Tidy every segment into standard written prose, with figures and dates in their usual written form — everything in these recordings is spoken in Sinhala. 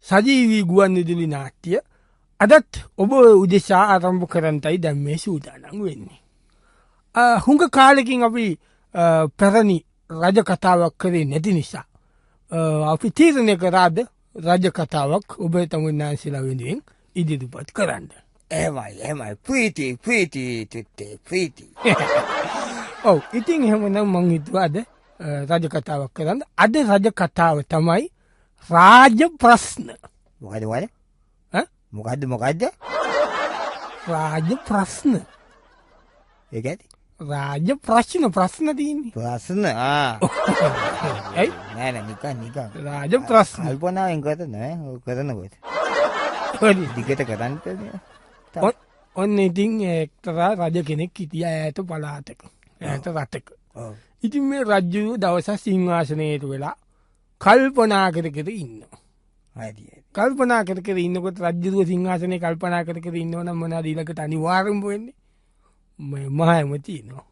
සජීවී ගුවන් විදුලි නාට්‍ය අදත් ඔබ උදෙසා ආරම්භ කරන්නයි දැන් මේ සූදානම් වෙන්නේ. හුඟ කාලෙකින් අපි පැරණි රජ කතාවක් කරේ නැති නිසා අපි තීරණය කරාද රජ කතාවක් ඔබ තමුන්නාන්සේලා වෙනුවෙන් ඉදිරිපත් කරන්න. එහෙමයි ප්‍රීති. ඔව් ඉතින් එහෙමනම් මං හිතුවාද රජ කතාවක් කරන්න. අද රජ කතාව තමයි රාජ ප්‍රශ්න. මොකද්ද? රාජ ප්‍රශ්න. ඒක ඇති. රාජ ප්‍රශ්න තියෙන්නේ. ප්‍රශ්න ඇයි? නෑ නිකන්. රාජ ප්‍රශ්න. කල්පනාවෙන් කරනකොට. දිගට කරන්න ඔන්න ඉතින් එක්තරා රජ කෙනෙක් හිටියා ඈත පළාතක. ඈත රටක. ඉතින් මේ රජු දවසක් සිංහාසනයට වෙලා කල්පනා කර ඉන්නවා. කල්පනා කර ඉන්නකොට රජ්ජුරුව සිංහාසනයේ කල්පනා කර ඉන්නවනම් මොනවද ඊළඟට අනිවාර්යෙන්ම වෙන්නේ? මහ ඇමතිනවා.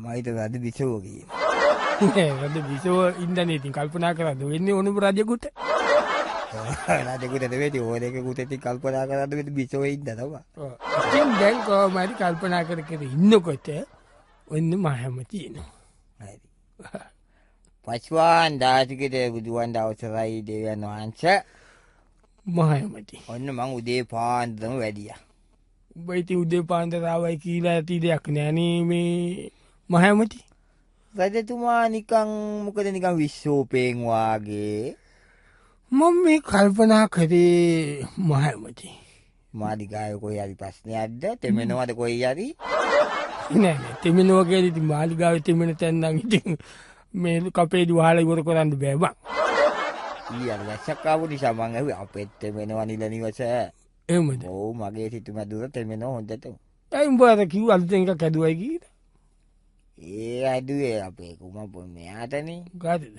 මයිට රජ බිසෝ කියන. රජ බිසෝ ඉඳනේ ඉතින් කල්පනා කරද්ද වෙන්නේ ඕනම රජෙකුට. රජෙකුට නෙවෙයි ඕනෙකුට ඉතින් කල්පනා කරද්ද වෙන්නේ බිසෝ ඉඳ තමයි. ඉතින් දැන් කොහමද කල්පනා කර ඉන්නකොට ඔන්න මහ ඇමතිනවා. හරි. පස්වාන් දාසිකට බුදුන් අවසරයි දෙවියන් වහන්සේ. මහ ඇමති. ඔන්න මං උදේ පාන්දරම වැඩියා. උඹ ඉතින් උදේ පාන්දර ආවයි කියලා ඇති දෙයක් නෑනේ මේ මහ ඇමති. රජතුමා නිකන් විශ්වෝපයෙන් වාගේ. මම මේ කල්පනා කරේ මහ ඇමති. මාලිගාවේ කොයි හරි ප්‍රශ්නයක්ද? තෙමෙනවද කොයි හරි? නෑ තෙමෙනවා කියලා ඉතින් මාලිගාවේ තෙමෙන තැන් නම් ඉතින් මේ කපේදි වහලා ඉවර කරන්න බෑ බං. ඊයර වැස්සක් ආපු නිසා මං ඇහුවේ අපෙත් තෙමෙනවා නිල නිවස. එහෙමද? ඔව් මගේ සිතුමැදුර තෙමෙනවා හොඳට. ඇයි උඹ අර කිව්ව අලුතෙන් එකක් ඇදුවයි කීයද? ඒ ඇදුවේ අපේ කුමපොන් මෙයාටනේ. කාටද?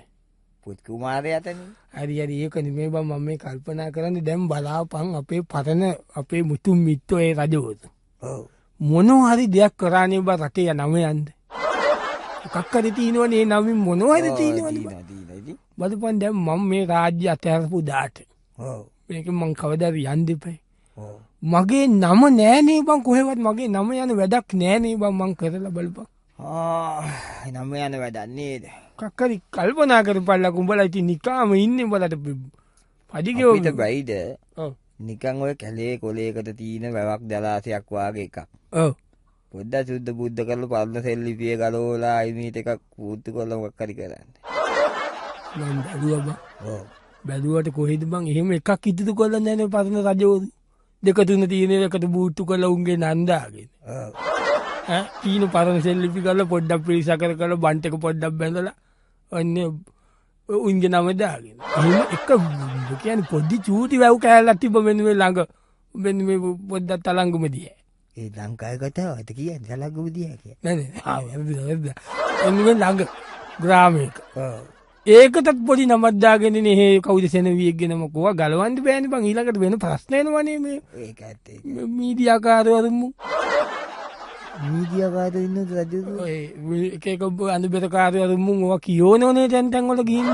පුත් කුමාරයාටනේ. හරි ඒක නෙමෙයි බං මම මේ කල්පනා කරන්නේ දැන් බලාපන් අපේ පරණ අපේ මුතුන් මිත්තෝ ඒ රජවරු. ඔව්. මොනවා හරි දෙයක් කරානේ බං රටේ නම යන්න. එකක් හරි තියෙනවනේ ඒ නමින් මොනවා හරි තියෙනවනේ. බලපන් දැන් මම මේ රාජ්‍ය අතහැරපු දාට. ඔව්. මේක මං කවදාද යන්න දෙපයි. ඔව්. මගේ නම නෑනේ බං කොහෙවත් මගේ නම යන වැඩක් නෑනේ බං මං කරලා බලපන්. නම යන වැඩක් නේද? එකක් හරි කල්පනා කරපල්ලා උඹලා ඉතින් නිකාම ඉන්නේ උඹලට පදිගේ අපිට බයිද? ඔව්. නිකන් ඔය කැලේ කොලයකට තියෙන වැවක් දලාසයක් වාගේ එකක්. ඔව්. පොඩ්ඩක් සුද්ධ බුද්ධ කරලා පරණ සෙල්ලිපිය ගලවලා අයිමීට එකක් පුතු කරලා මොකක් හරි කරන්න. මම බැලුවා බං. ඔව්. බැලුවට කොහෙද බං එහෙම එකක් ඉදිරි කරලා නැනේ පරණ රජවරු. දෙක තුන තියෙන එකට බූට්ටු කරලා උන්ගේ නන්දාගෙන. ඔව්. තීන පරණ සෙල්ලිපි කරලා පොඩ්ඩක් පිරිසකර කරලා බන්ට් එක පොඩ්ඩක් බැඳලා ඔන්න උන්ගේ නම දාගෙන. එහෙම එක කියන්නේ පොඩි චූටි වැව් කෑල්ලක් තිබ්බ මෙන්න මේ ළඟ. මෙන්න මේ පොඩ්ඩක් තලංගුම දිහා. ඒ ලංකාවේ කතාවද කියන්නේ තලංගුම දිහා කියන්නේ. නෑ. එන්න මේ ළඟ ග්‍රාමයක. ඔව්. ඒකටත් පොඩි නමක් දාගෙනනේ හේ කවුද සෙනවියෙක්ගෙන මොකවා ගලවන්න බෑනේ බං ඊළඟට වෙන ප්‍රශ්න එනවනේ මේ. ඒක ඇත්ත. මීඩියාකාරවරුමු. මීඩියාකාරයෝ ඉන්නද රජු? ඔය එක අනුබෙරකාරවරුමු ඔවා කියෝනෝනේ තැන් වල ගිහින්.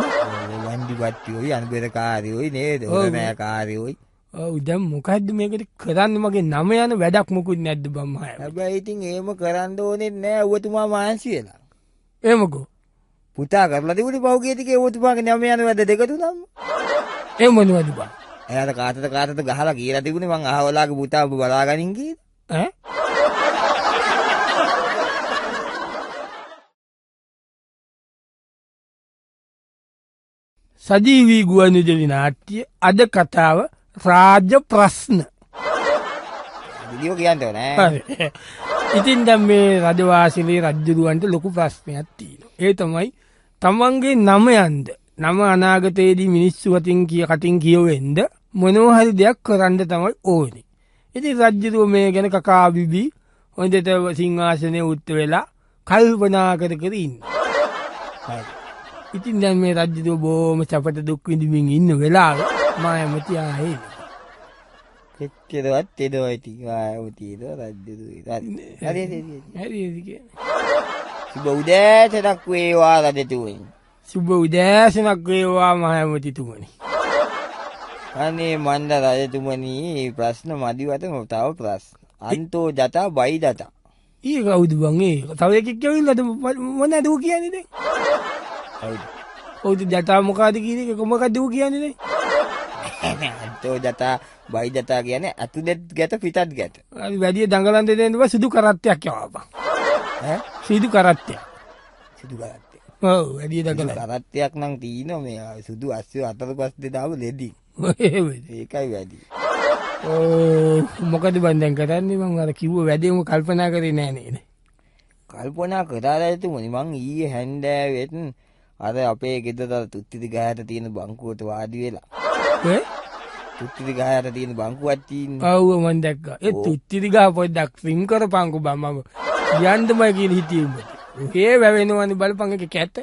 වන්දි වට්ටියෝයි අනුබෙරකාරයෝයි නේද? ඕනෑකාරයෝයි. ඔව් දැන් මොකද්ද මේකට කරන්න මගේ නම යන වැඩක් මොකුත් නැද්ද බං මහය. හැබැයි ඉතින් එහෙම කරන්න ඕනේ නෑ ඔබතුමා මාන්සි වෙලා. එහෙමකෝ. පුතා කරලා තිබුණේ පහුගිය ටිකේ ඔබතුමාගේ නම යන වැඩ දෙක තුනම. ඒ මොනවද බං? එයාට කාටද ගහලා කියලා තිබුණේ මං අහවලාගේ පුතා ඔබ බලාගනින් කීද? ඈ? සජීවී ගුවන් විදුලි නාට්‍ය අද කතාව රාජ ප්‍රශ්න. විදියෝ කියන්න නෑ. ඉතින් දැන් මේ රජවාසීලේ රජුරුවන්ට ලොකු ප්‍රශ්නයක් තියෙනවා. ඒ තමයි තමන්ගේ නම යන්ද නම අනාගතයේදී මිනිස්සු කටින් කියවෙන්න මොනවා හරි දෙයක් කරන්න තමයි ඕනේ. ඉතින් රජුරුව මේ ගැන කකා බිබී හොඳට සිංහාසනේ උත් වෙලා කල්පනා කර ඉන්නවා. ඉතින් දැන් මේ රජ්ජුරුව බොහොම සැපට දුක් විඳින්මින් ඉන්න වෙලාවේ මා ඇමති ආයේ. කෙච්චරවත් එනවා ඉතින් ආයමති රජ්ජුරුව. හරි. සුබ උදෑසනක් වේවා රජතුමනි. සුබ උදෑසනක් වේවා මහ ඇමතිතුමනි. අනේ මන්ද රජතුමනී ප්‍රශ්න මදිවතම තව ප්‍රශ්න. අන්තෝ ජතා බයි දතා. ඒ කවුද බං ඒක? තව එකෙක් කියවිල්ලද මොනවද ඌ කියන්නේ දැන්? කවුද? ඔව් ජටා මොකද්ද කියන එක මොකද්ද ඌ කියන්නේ දැන්? අන්තෝ ජතා බයි දතා කියන්නේ අතුදෙත් ගැට පිටත් ගැට. අපි වැඩි දඟලන් දෙන්නවා සුදු කරත්තයක් යවපන්. ඈ සුදු කරත්තයක්. සුදු කරත්තය. ඔව් වැඩි දඟලන්. කරත්තයක් නම් තියෙනවා මේ සුදු අස්සෝ අතර පස් දෙදාම ලෙඩි. ඒකයි වැඩි. මොකද බං දැන් කරන්නේ මං අර කිව්ව වැඩේම කල්පනා කරේ නෑ නේද? කල්පනා කරලා ඇතුමනි මං ඊයේ හැන්දෑවෙත් අර අපේ ගෙදර තුත්තිති ගහට තියෙන බංකුවට වාඩි වෙලා. ඈ? තුත්තිති ගහට තියෙන බංකුවක් තියෙන්නේ. ඔව් මං දැක්කා. ඒ තුත්තිරි ගහ පොඩ්ඩක් රිම් කරපන්කෝ බං මම යන්නමයි කියලා හිටියේ උඹට. ඒ වැවෙනවනේ බලපන් එක කැත.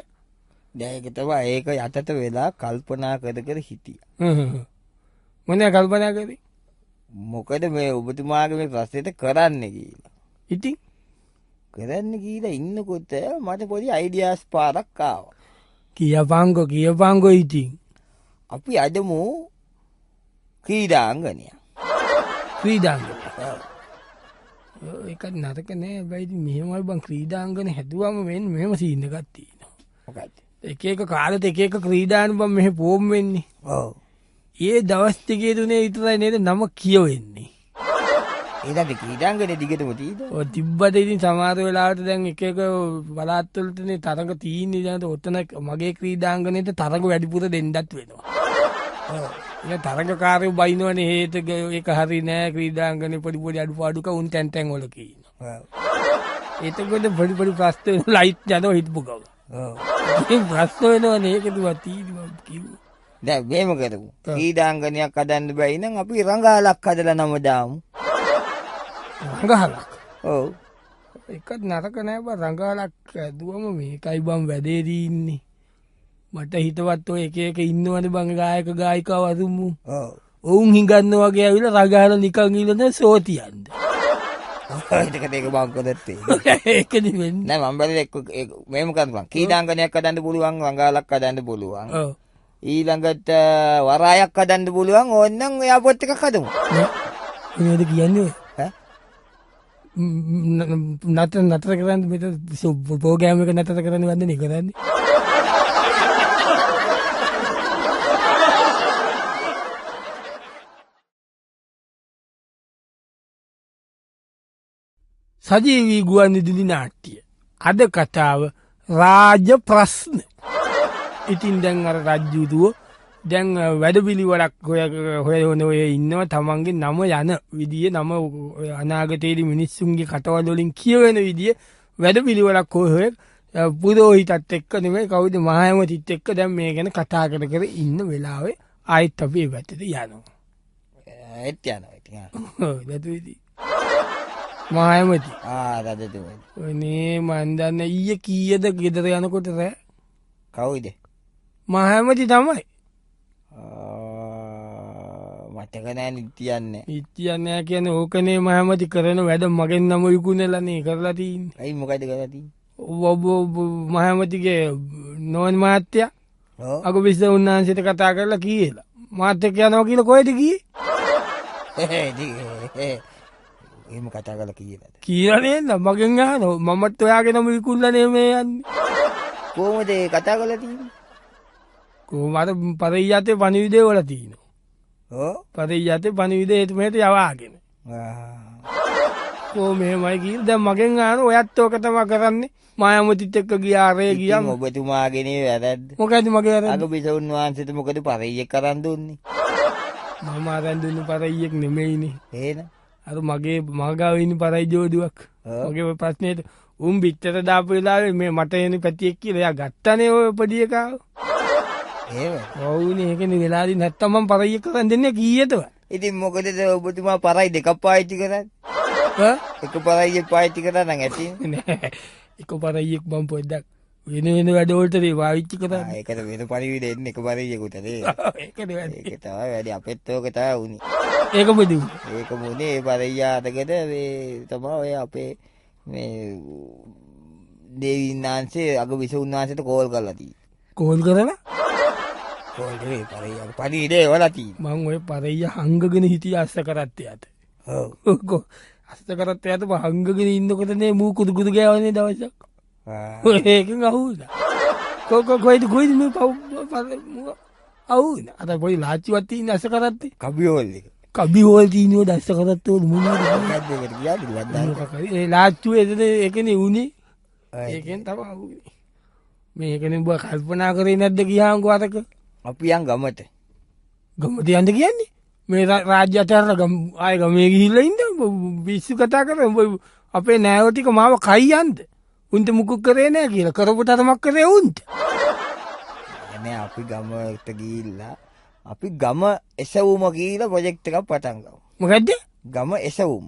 දැන් ඒක තමයි ඒක යටට වෙලා කල්පනා කර කර හිටියා. මොනවා කල්පනා කරේ? මොකද මේ ඔබතුමාගේ මේ ප්‍රශ්නෙට කරන්න කියලා. ඉතින් කරන්න කියලා ඉන්නකොට මට පොඩි අයිඩියාස් පාරක් ආවා. කියපන්කෝ ඉතින්. අපි අදමු ක්‍රීඩාංගනය. ක්‍රීඩාංගන. ඒකත් නරක නෑ. හැබැයි ඉතින් මෙහෙමයි බං ක්‍රීඩාංගන හැදුවම වෙන්නේ මෙහෙම සීන් එකක් තියෙනවා. මොකක්ද? එක එක කාලෙට එක එක ක්‍රීඩානු බං මෙහෙ පෝම් වෙන්නේ. ඔව්. ඒ දවස් දෙකේ තුනේ විතරයි නේද නම කියවෙන්නේ. ඒකට ක්‍රීඩාංගනේ දිගටම තියෙනවා. ඔය තිබ්බට ඉතින් සමහර වෙලාවට දැන් එක එක පළාත් වලටනේ තරඟ තියෙන්නේ. දැන් ඔතන මගේ ක්‍රීඩාංගනේට තරඟ වැඩිපුර දෙන්නත් වෙනවා. ඔව්. ඒ තරඟකාරයෝ බයිනවනේ හේත ඒක හරි නෑ ක්‍රීඩාංගනේ පොඩි අඩුපාඩුක උන් තැන් වල කියනවා. ඔව්. ඒතකොට පොඩි ප්‍රශ්න ලයිට් යනවා හිටපු ගම. ඔව්. ඒ ප්‍රශ්න වෙනවනේ ඒකද තියෙන්නේ මම කිව්වා. දැන් මේම කරමු. ක්‍රීඩාංගනයක් හදන්න බැයි නම් අපි රංගාලක් හදලා නම දාමු. රංගාලක්. ඔව්. එකත් නරක නෑ බං රංගාලක් ඇදුවම මේකයි බං වැඩේ තියෙන්නේ. මට හිතවත් ඔය එක එක ඉන්නවනේ බං ගායක ගායිකාව අරුමු. ඔව්. ඔවුන් හිඟන්න වගේ ඇවිල්ලා රංගාල නිකන් ඉලන සෝතියන්ද. ඒකට ඒක බං කරද්දී. ඒකනේ වෙන්නේ. නෑ මම බැලුවේ මේම කරපන්. ක්‍රීඩාංගනයක් හදන්න පුළුවන් රංගාලක් හදන්න පුළුවන්. ඔව්. ඊළඟට වරායක් හදන්න පුළුවන් ඕනනම් එයාපෝට් එකක් හදමු. මොනවද කියන්නේ? ඈ? නතර කරන්න මෙතන ප්‍රෝග්‍රෑම් එක නතර කරන්න වන්දනේ කරන්නේ. සජීවී ගුවන් විදුලි නාට්‍ය. අද කතාව රාජ ප්‍රශ්න. ඉතින් දැන් අර රජ්ජුදුව දැන් වැඩපිළිවෙලක් හොයන ඔය ඉන්නවා තමන්ගේ නම යන විදිය නම අනාගතයේදී මිනිස්සුන්ගේ කටවල් වලින් කියවෙන විදිය වැඩපිළිවෙලක් හොය පුරෝහිතත් එක්ක නෙමෙයි කවුද මහායමතිත් එක්ක දැන් මේ ගැන කතා කර කර ඉන්න වෙලාවේ ආයෙත් අපි ඒ පැත්තට යනවා. ඒත් යනවා ඉතින්. ඔව් දැතුයි. මහායමති. රජතුමනි. ඔනේ මන් දන්නේ ඊයේ කීයද ගෙදර යනකොට රෑ? කවුද? මහායමති තමයි. මතක නෑ නිත්‍යන්නේ. නිත්‍යන්නේ කියන්නේ ඕකනේ මහායමති කරන වැඩ මගෙන් නම විකුණලානේ කරලා තින්නේ. ඇයි මොකද කරලා තින්නේ? ඔබ මහායමතිගේ නෝන් මහත්තයා ඔව්. අග විශ්ව උන්නාන්සේට කතා කරලා කීයලා. මාත් එක්ක යනවා කියලා කොහෙද ගියේ? එහෙම කතා කරලා කීයලාද? කියලා නේද මගෙන් අහනවා. මමත් ඔයාගේ නම විකුණලා මේ යන්නේ. කොහොමද ඒ කතා කරලා තින්නේ? කොහොමද පරියතේ පණිවිඩය වල තියෙනවා. ඔව්. පරියතේ පණිවිඩය එතුමේට යවාගෙන. මෙහෙමයි කියලා දැන් මගෙන් අහන ඔයත් ඕක තමයි කරන්නේ. මායාමතිත් එක්ක ගියා රේ ගියා. ඉතින් ඔබතුමාගේනේ වැරද්ද. මොකද මගේ වැරද්ද? අග බිසවුන් වහන්සේට මොකද පරියෙක් කරන් දුන්නේ? මම අරන් දුන්නේ පරියෙක් නෙමෙයිනේ. එහෙනම් අර මගේ මගාව ඉන්න පරයි ජෝඩුවක්. මගේ ප්‍රශ්නේට උන් පිටතට දාපු වෙලාවේ මේ මට එන පැතියෙක් කියලා එයා ගත්තනේ ඔය පොඩි එකා. එහෙම. ඔව්නේ ඒකනේ වෙලාදී නැත්තම් මම පරියෙක් කරන් දෙන්නේ කීයටද? ඉතින් මොකදද ඔබතුමා පරයි දෙකක් පාවිච්චි කරන්නේ? එක පරයියක් පාවිච්චි කරා නම් ඇති නෑ. එක පරයියෙක් මම පොඩ්ඩක් වෙන වැඩ වලට ඒ පාවිච්චි කරා. ඒකට වෙන පරිවිද එන්නේ එක පරියෙකුට නේ. ඒකනේ වැඩි. ඒක තමයි වැඩි අපෙත් ඕක තමයි උනේ. ඒක මොදු. ඒක මොනේ ඒ පරියා අතකට මේ තමයි ඔය අපේ මේ දේවින්නාන්සේ අග විසුන්නාන්සේට කෝල් කරලා තියෙන්නේ. කෝල් කරලා? කොල්ඩේ පරය පරිඩේ වලති මං ඔය පරය හංගගෙන හිටිය අස්ස කරත්තයට අස්ත කරත් ඇත හංගගෙන ඉන්නකොටනේ මූ කුදුකුදු ගෑවනේ දවසක් ඒක අහුද කොයිද කොයිද මේ පව් අවුන අත පොයි ලාච්චිවත්තිී ඇස කරත්තේ කබියෝල්ලි කබිහෝල් තිීනෝ දස්ස කරත්තව මුණ ද ලාච්චුව එතද එකන වුණේ ඒකෙන් තම අවුනේ මේකන බ කල්පනා කරේ නැද්ද කියහංකු අතක අපියන් ගමට ගමට යන්ද කියන්නේ මේ රාජ්‍යතරර ආය ගමේ ගිහිල්ල ඉද විශ්සු කතා කර අපේ නෑවටික මාව කයියන්ද උන්ට මුකුක් කරේ නෑ කියලා කරපු තරමක් කරේ උන්ට එන අපි ගමට ගිල්ලා අපි ගම එසවූම කියීල පොජෙක්්ක පටන්ගව මොකක්ද ගම එසවූම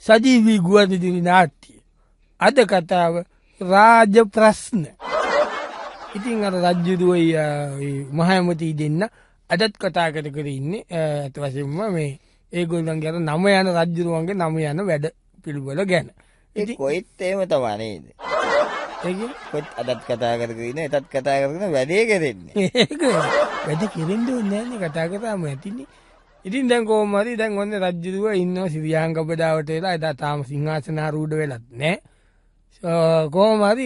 සජීවී ගුවන්විදුලි නාට්‍යය අද කතාව රාජ ප්‍රශ්න ඉතින් අර රජ්ජුරුවයි මහඇමති දෙන්න අදත් කතා කර කර ඉන්න ඇත වසෙන්ම මේ ඒගොල්ලන් ගැන නම යන රජ්ජුරුවන්ගේ නම යන වැඩ පිළිබල ගැන කොයිත් ඒම තමානේද කොත් අදත් කතා කරන එතත් කතා කරන වැඩේ කරෙන්නේ වැඩ කෙරෙන්ද ඔන්නන්නේ කතා කරාම ඇතින්නේ ඉතින් දැන් කෝමරි දැන් ඔන්න රජ්ජුරුව ඉන්න සිරියහං ගබදාවට වෙලා එදා තාම සිංහාසනාරූඩ වෙලත් නෑ කෝමරි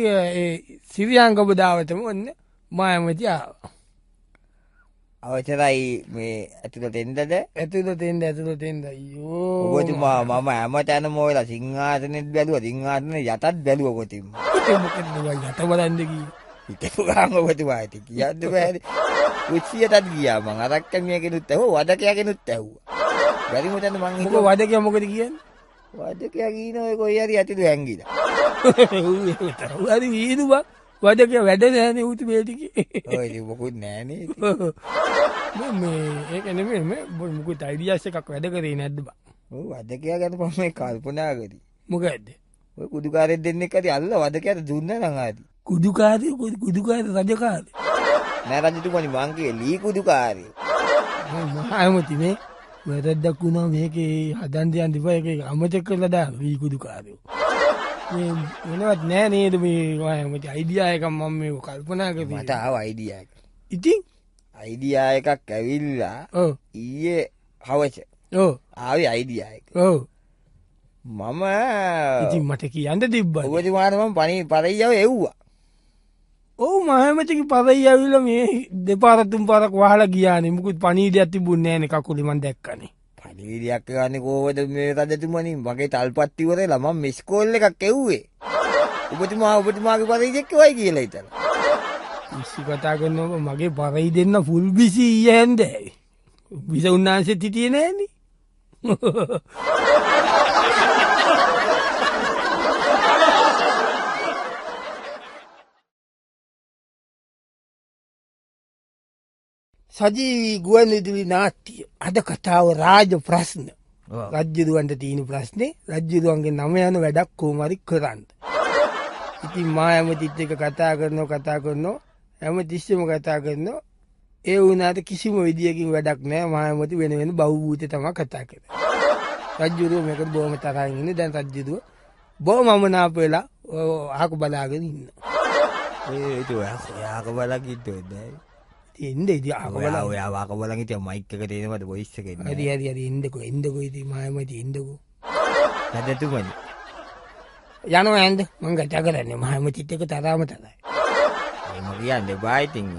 සිරියහං ගබදාවටම ඔන්න මායමතියාව අවචරයි මේ ඇතුළට එන්දද ඇතුළට එන්ද ඇතුළට එන්ද යෝ ඔබතුමා මම ඇම තැන මෝලා සිංහාසනෙත් බැලුව සිංහාසන යටත් බැලුව කොතිම යට බලන්දකී හිතපුගාම ඔබතුමා ඇති කියන්න බෑරි උත්සියටත් ගියා මං අරක්කමියකෙනුත් ඇහ වදකයගෙනුත් ඇහ්ව බැරිමටන්න මං මොක වදකය මොකද කියන්න වදකයා ගීනය කොයි හරි ඇතිතු හැංගිල හරි වීදුවා වදක වැඩ නෑන උතු බේටික මොකුත් නෑනේ ඒකනෙම මුකුත් අයිඩියස්ස එකක් වැඩ කරේ නැද්ද බා වදකයා ගැන පම මේ කල්පනා කර මොක ඇද ඔය කුදුකාරෙත් දෙන්න කරි අල්ල වදකයට දුන්න නඟාද කුදුකාරය කුදුකාර රජකාර නෑරජතුමනි මංගේ ලී කුදුකාරය මහමතිනේ වැරද්දක් වුණා මේක හදන්දයන් දිප එක අමචක් කරලදා වී කුදුකාරයෝ වෙනවත් නෑ නේද මේමට අයිඩියායකම් මම මේ කල්පනා කර මට ආව අයිඩියක ඉතින් අයිඩියා එකක් ඇවිල්ලා ඊයේ හවච ආව අයිඩියායක මම ඉතින් මට කියන්න තිබ්බ ඔබතුමානම පනි පරයියාව එව්වා ඕ මහමචක පරයි ඇවිල මේ දෙපාරතුම් පරක් වහල ගියාන මුකුත් පනීද ඇති බුන්නෑන කකුලිමන් දැක්කනේ පනිවිඩියක් ගන්න කෝවද මේ රජතුමනින් මගේ තල්පත්තිවර ළම මිස්කෝල්ල එකක් එව්වේ ඔබතුමා ඔබතුමාගේ පරයිජෙක්ක වයි කියලා ඉතල ඉස්සි කතා කරන්නව මගේ පරයි දෙන්න ෆුල් බිසි ඊයහන්ද විස උන්නාන්සෙත් හිටිය නෑන සජීවී ගුවන් විදුලි නාට්‍යය අද කතාව රාජ ප්‍රශ්න රජ්ජුරුවන්ට තියෙන ප්‍රශ්නේ රජ්ජුරුවන්ගේ නම යන වැඩක් කෝමරි කරන්න ඉතින් මා ඇමතිත් එක කතා කරනවා ඇම තිස්සම කතා කරනවා ඒ වුනාට කිසිම විදිියකින් වැඩක් නෑ මහමති වෙන වෙන බෞභූත තම කතා කර රජ්ජුරුව මේක බෝම තරයින්න දැන් රජ්ජුරුව බෝ මමනාප වෙලා ආක බලාගෙන ඉන්න යාක බලකිටදයි එන්ද ඉති ඔයාවාක බලගට මයික්ක තේනවට බොයිස්සක හරි හරි එන්දක එන්දක ඉති මයමති එන්දකෝ හැදතුමනි යන ඇන්ද මං ගතා කරන්න මහමතිත් එක තරාම තරයි එම කියන්න බායිතිංහ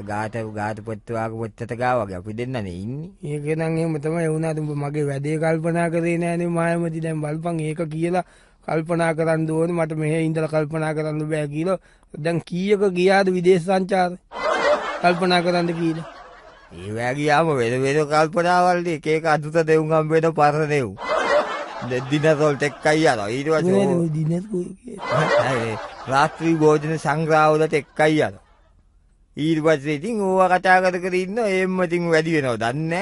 ගාත ගාත පොත්තුවාක පොත්තත ගාවගේ අපි දෙන්නන ඉන්න ඒකනන්ගේ තම එවුනාතුම මගේ වැඩේ කල්පනා කරේ නෑනේ මයමති දැම් බල්පන් ඒක කියලා කල්පනා කරන්න ඕන මට මෙහ ඉන්දල කල්පනා කරන්න බෑ කියල දැන් කීයක ගියාද විදේශ සංචාර කල්පනා කරන්න කියීල ඒවැගේයාම වෙන වෙන කල්පනාවල්ද ඒක අතුත දෙවුගම් වෙන පරණයව් දෙදිනතොල් එක්කයි අර ඊට රාත්‍රී ගෝජන සංග්‍රාවලට එක්කයි අර ඊට පස්සේ ඉතින් ඕව කතා කර කර ඉන්න එම්මතින් වැඩි වෙනවා දන්න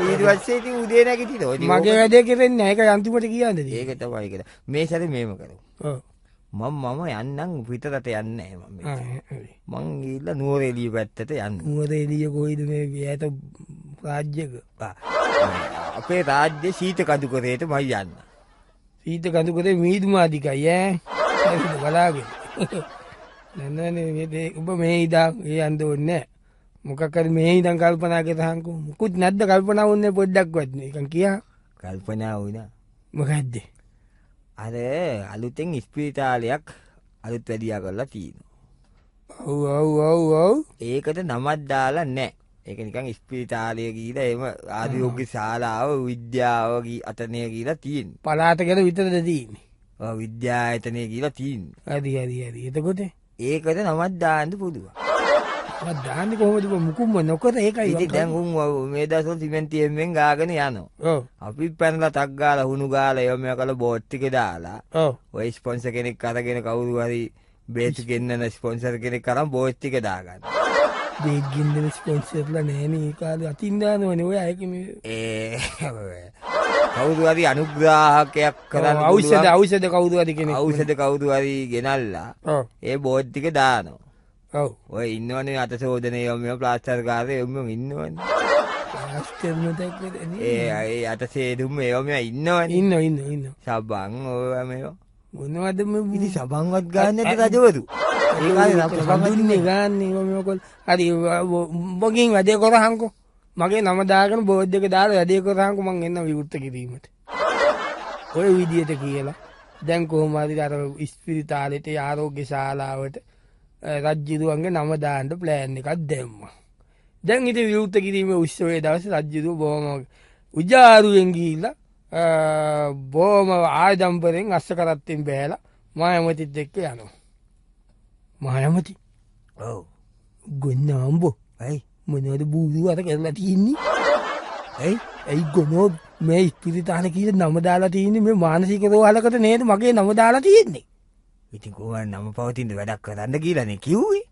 ඊට පස්සේ ඉතින් උදේ නැගිටිනවා මගේ වැඩේ කරෙන්නේ ඒක අන්තිමට කියන්නද ඒක තමයි කියලා මේ සැරේ මේම කරමු මම යන්නම් පිටරට යන්නේ මම. මං ගිහිල්ලා නුවරඑළිය පැත්තට යන්න. නුවරඑළිය කොයිද මේ ඈත රාජ්‍යක? අපේ රාජ්‍ය සීත කඳුකරේට මම යන්න. සීත කඳුකරේ මීදුම අධිකයි ඈ. බලාගෙන. නෑ ඔබ මේ ඉඳන් ඒ යන්න ඕනේ නෑ. මොකක් හරි මේ ඉඳන් කල්පනා කරහන්කෝ. මුකුත් නැද්ද කල්පනා වුනේ පොඩ්ඩක්වත් නිකන් කියා. කල්පනා වුණා. මොකද්ද? අර අලුතෙන් ස්පීතාලයක් අලුත් වැඩියා කරලා තියෙනවා. ඔව්. ඒකට නමක් දාලා නැහැ. ඒක නිකන් ස්පීතාලය කියලා එහෙම ආදියෝග්‍ය ශාලාව විද්‍යාව අතනේ කියලා තියෙන්නේ. පළාත ගැන විතරද තියෙන්නේ? ඔව් විද්‍යායතනය කියලා තියෙන්නේ. හරි. එතකොට ඒකට නමක් දාන්න පුළුවන්. මම දාන්නේ කොහොමද මුකුම්ම නොකර ඒකයි. ඉතින් දැන් උන් මේ දවස්වල සිමෙන්ති එම්ෙන් ගාගෙන යනවා. ඔව්. අපි පැනලා ටක් ගාලා හුණු ගාලා ඒව මේක කළ බෝට් ටික දාලා. ඔව්. ඔය ස්පොන්සර් කෙනෙක් අරගෙන කවුරු හරි බේස් ගෙන්නන ස්පොන්සර් කෙනෙක් අරන් බෝට් ටික දාගන්න. බේස් ගෙන්නන ස්පොන්සර්ලා නෑනේ ඒ කාලේ අතින් දානවනේ ඔය අයක මේ කවුරු හරි අනුග්‍රාහකයක් කරන්න ඖෂධ කවුරු හරි කෙනෙක් ඖෂධ කවුරු හරි ගෙනල්ලා ඒ බෝඩ් ටික දානවා. ඔව්. ඔය ඉන්නවනේ අත සෝදනේ යොම ප්ලාස්ටර් කාරේ යොම ඉන්නවනේ. ප්ලාස්ටර් මතකද? ඒ අත සේදුම් යොම ඉන්නවනේ. ඉන්න. සබන් ඔය මේව. මොනවද මේ ඉතින් සබන්වත් ගන්න නැති රජවරු. ඒ කාලේ සබන් දුන්නේ ගන්න මේකල්. හරි උඹකින් වැඩේ කරහන්කෝ. මගේ නම දාගෙන බෝඩ් එක දාලා වැඩේ කරහන්කෝ මං එන්න විවෘත කිරීමට. ඔය විදියට කියලා. දැන් කොහොම හරි අර ස්පිරිතාලෙට ආරෝග්‍ය ශාලාවට රජ්ජිරුවන්ගේ නම දාන්න ප්ලෑන් එකක් දැම්මා. දැන් ඉතින් විවෘත කිරීමේ උත්සවයේ දවසේ රජ්ජිරුව බොහොම උජාරුවෙන් ගිහිල්ලා බොහොම ආඩම්බරෙන් අස්ස කරත්තෙන් බෑලා මායමතිත් එක්ක යනවා. මායමති? ඔව්. ගොන්නම්බෝ. ඇයි? මොනවද බූදු අර කරලා තියෙන්නේ? ඇයි ගොනෝ මේ ස්පිරිතාලේ කීයට නම දාලා තියෙන්නේ මේ මානසික රෝහලකට නේද මගේ නම දාලා තියෙන්නේ? ඉතින් කොහොමද නම පවතින වැඩක් කරන්න කියලානේ කිව්වේ.